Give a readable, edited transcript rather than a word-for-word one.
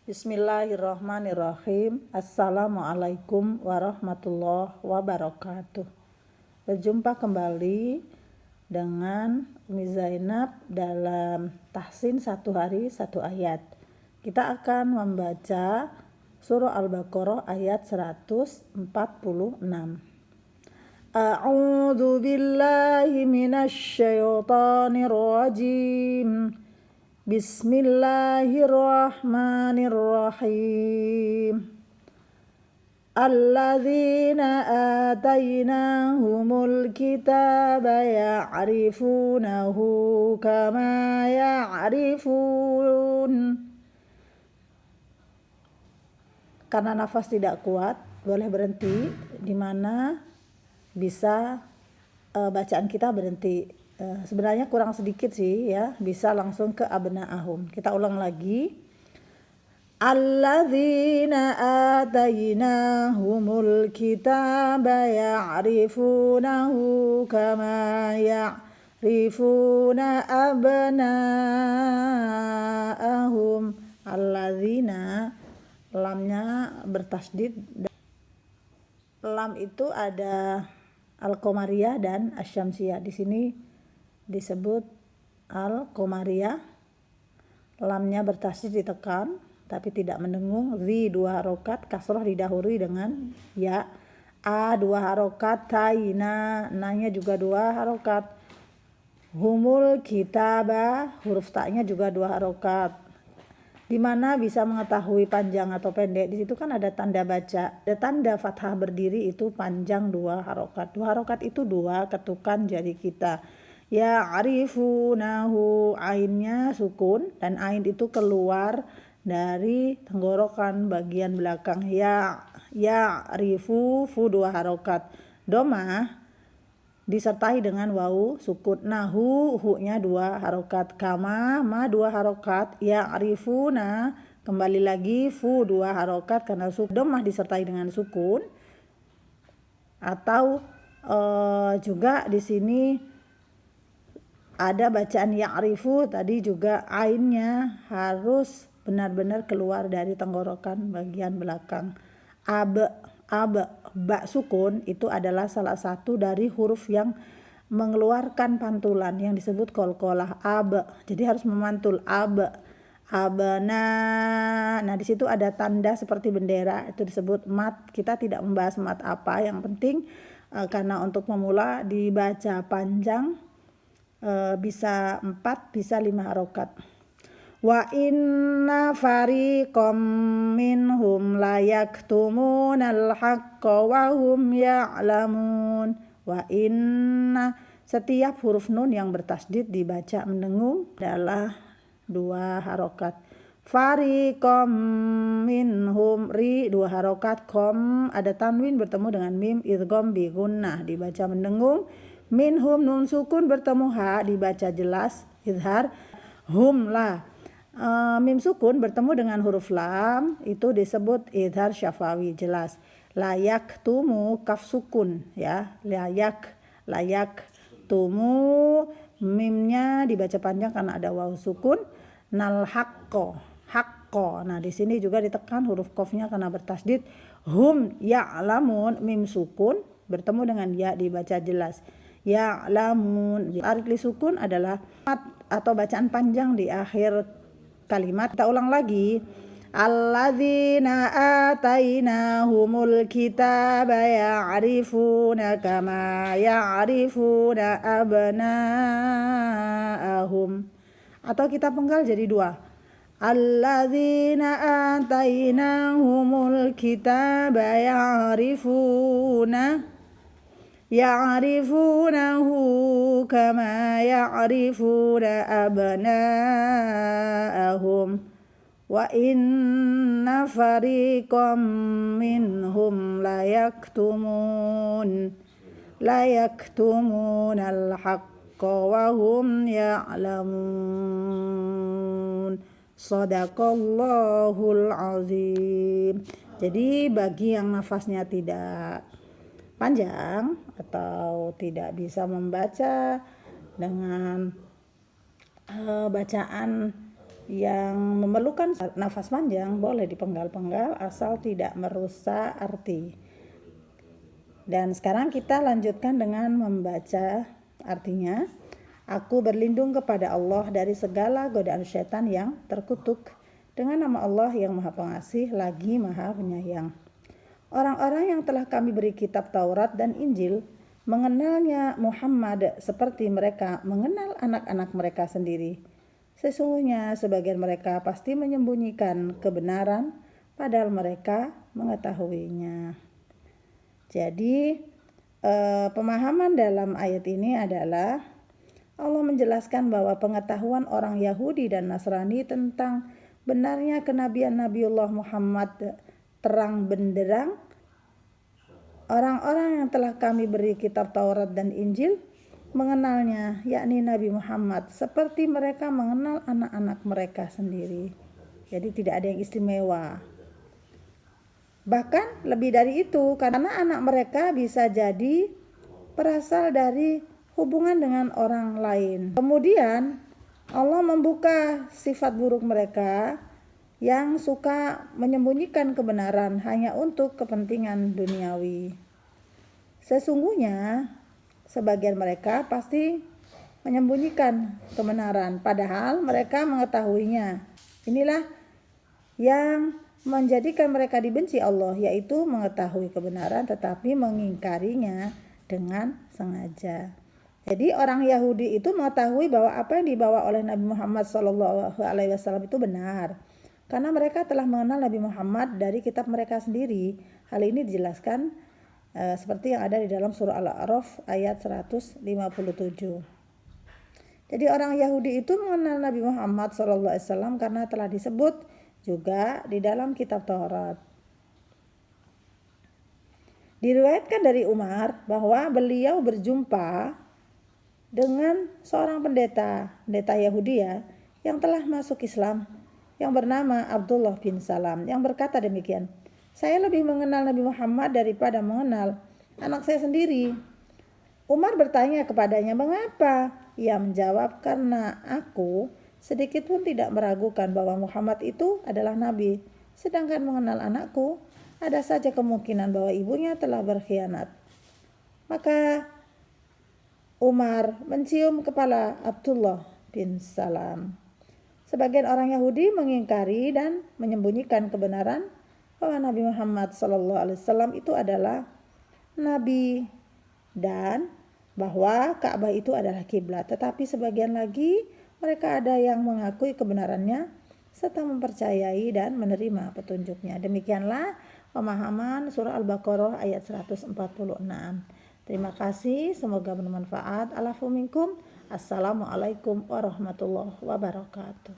Bismillahirrahmanirrahim. Assalamualaikum warahmatullahi wabarakatuh. Berjumpa kembali dengan Umi Zainab dalam Tahsin Satu Hari Satu Ayat. Kita akan membaca surah Al-Baqarah ayat 146. A'udzu billahi minasy syaithanir rajim. Bismillahirrahmanirrahim. Alladzina atainahumul kitaba ya'rifunahu kama ya'rifun. Karena nafas tidak kuat, boleh berhenti di mana bisa bacaan kita berhenti. Sebenarnya kurang sedikit sih ya, bisa langsung ke abna'ahum. Kita ulang lagi. Alladzina atainahumul kitaba ya'rifunahu kama ya'rifuna abna'ahum. Alladzina, lamnya bertasdid. Lam itu ada al-qamariyah dan asy-syamsiyah. Di sini disebut al-qamariyah, lamnya bertasdid ditekan tapi tidak mendengung, zi 2 harokat, kasrah didahului dengan ya, a 2 harokat, taina, na-nya juga 2 harokat, humul kitaba, huruf ta-nya juga 2 harokat. Di mana bisa mengetahui panjang atau pendek? Di situ kan ada tanda baca, ada tanda fathah berdiri itu panjang 2 harokat. 2 harokat itu 2 ketukan jari kita. Ya'rifunahu, ainnya sukun dan ain itu keluar dari tenggorokan bagian belakang. Ya'rifu, fu 2 harokat. Domah disertai dengan wawu sukun. Nahu, hu-nya 2 harokat. Kama, ma 2 harokat. Ya'rifuna, kembali lagi fu 2 harokat karena domah disertai dengan sukun. Atau juga di sini ada bacaan ya'rifu, tadi juga ainnya harus benar-benar keluar dari tenggorokan bagian belakang. Ba sukun itu adalah salah satu dari huruf yang mengeluarkan pantulan yang disebut qalqalah. Jadi harus memantul abna. Nah, di situ ada tanda seperti bendera, itu disebut mat. Kita tidak membahas mat apa, yang penting karena untuk memula dibaca panjang, bisa 4, bisa 5 harokat. Wa inna fariqam minhum la yaktumunal haqqa wa hum ya'lamun. Wa inna, setiap huruf nun yang bertasdid dibaca mendengung adalah 2 harokat. Fariqam minhum, ri 2 harokat, kom ada tanwin bertemu dengan mim, idgham bi gunnah dibaca mendengung. Minhum, nun sukun bertemu ha dibaca jelas izhar. Hum la, mim sukun bertemu dengan huruf lam itu disebut izhar syafawi jelas. Layak tumu, kaf sukun ya, layak tumu, mimnya dibaca panjang karena ada waw sukun. Nal haqqo, nah di sini juga ditekan huruf qafnya karena bertasdid. Hum ya'lamun, mim sukun bertemu dengan ya dibaca jelas. Ya'lamun, tarik li sukun adalah atau bacaan panjang di akhir kalimat. Kita ulang lagi. Alladzina atainahumul kitaba ya'rifuna kama ya'rifuna abna'ahum. Atau kita penggal jadi 2. Alladzina atainahumul kitaba ya'rifunahu kama ya'rifuna abna'ahum. Wa inna fariqam minhum la yaktumunal haqqa wa hum ya'lamun. Shadaqallahul azim. Jadi bagi yang nafasnya tidak panjang atau tidak bisa membaca dengan bacaan yang memerlukan nafas panjang boleh dipenggal-penggal asal tidak merusak arti. Dan sekarang kita lanjutkan dengan membaca artinya. Aku berlindung kepada Allah dari segala godaan syaitan yang terkutuk. Dengan nama Allah yang Maha Pengasih lagi Maha Penyayang. Orang-orang yang telah kami beri kitab Taurat dan Injil mengenalnya Muhammad seperti mereka mengenal anak-anak mereka sendiri. Sesungguhnya sebagian mereka pasti menyembunyikan kebenaran padahal mereka mengetahuinya. Jadi pemahaman dalam ayat ini adalah Allah menjelaskan bahwa pengetahuan orang Yahudi dan Nasrani tentang benarnya kenabian Nabiullah Muhammad terang benderang. Orang-orang yang telah kami beri kitab Taurat dan Injil mengenalnya, yakni Nabi Muhammad, seperti mereka mengenal anak-anak mereka sendiri. Jadi tidak ada yang istimewa. Bahkan lebih dari itu, karena anak mereka bisa jadi berasal dari hubungan dengan orang lain. Kemudian Allah membuka sifat buruk mereka yang suka menyembunyikan kebenaran hanya untuk kepentingan duniawi. Sesungguhnya sebagian mereka pasti menyembunyikan kebenaran padahal mereka mengetahuinya. Inilah yang menjadikan mereka dibenci Allah, yaitu mengetahui kebenaran tetapi mengingkarinya dengan sengaja. Jadi orang Yahudi itu mengetahui bahwa apa yang dibawa oleh Nabi Muhammad SAW itu benar. Karena mereka telah mengenal Nabi Muhammad dari kitab mereka sendiri. Hal ini dijelaskan seperti yang ada di dalam surah Al-A'raf ayat 157. Jadi orang Yahudi itu mengenal Nabi Muhammad SAW karena telah disebut juga di dalam kitab Taurat. Diriwayatkan dari Umar bahwa beliau berjumpa dengan seorang pendeta Yahudi yang telah masuk Islam yang bernama Abdullah bin Salam yang berkata demikian, saya lebih mengenal Nabi Muhammad daripada mengenal anak saya sendiri. Umar bertanya kepadanya, mengapa? Ia menjawab, karena aku sedikit pun tidak meragukan bahwa Muhammad itu adalah Nabi. Sedangkan mengenal anakku, ada saja kemungkinan bahwa ibunya telah berkhianat. Maka Umar mencium kepala Abdullah bin Salam. Sebagian orang Yahudi mengingkari dan menyembunyikan kebenaran bahwa Nabi Muhammad SAW itu adalah Nabi dan bahwa Ka'bah itu adalah kiblat. Tetapi sebagian lagi mereka ada yang mengakui kebenarannya serta mempercayai dan menerima petunjuknya. Demikianlah pemahaman surah Al-Baqarah ayat 146. Terima kasih, semoga bermanfaat. Alafu minkum. Assalamualaikum warahmatullahi wabarakatuh.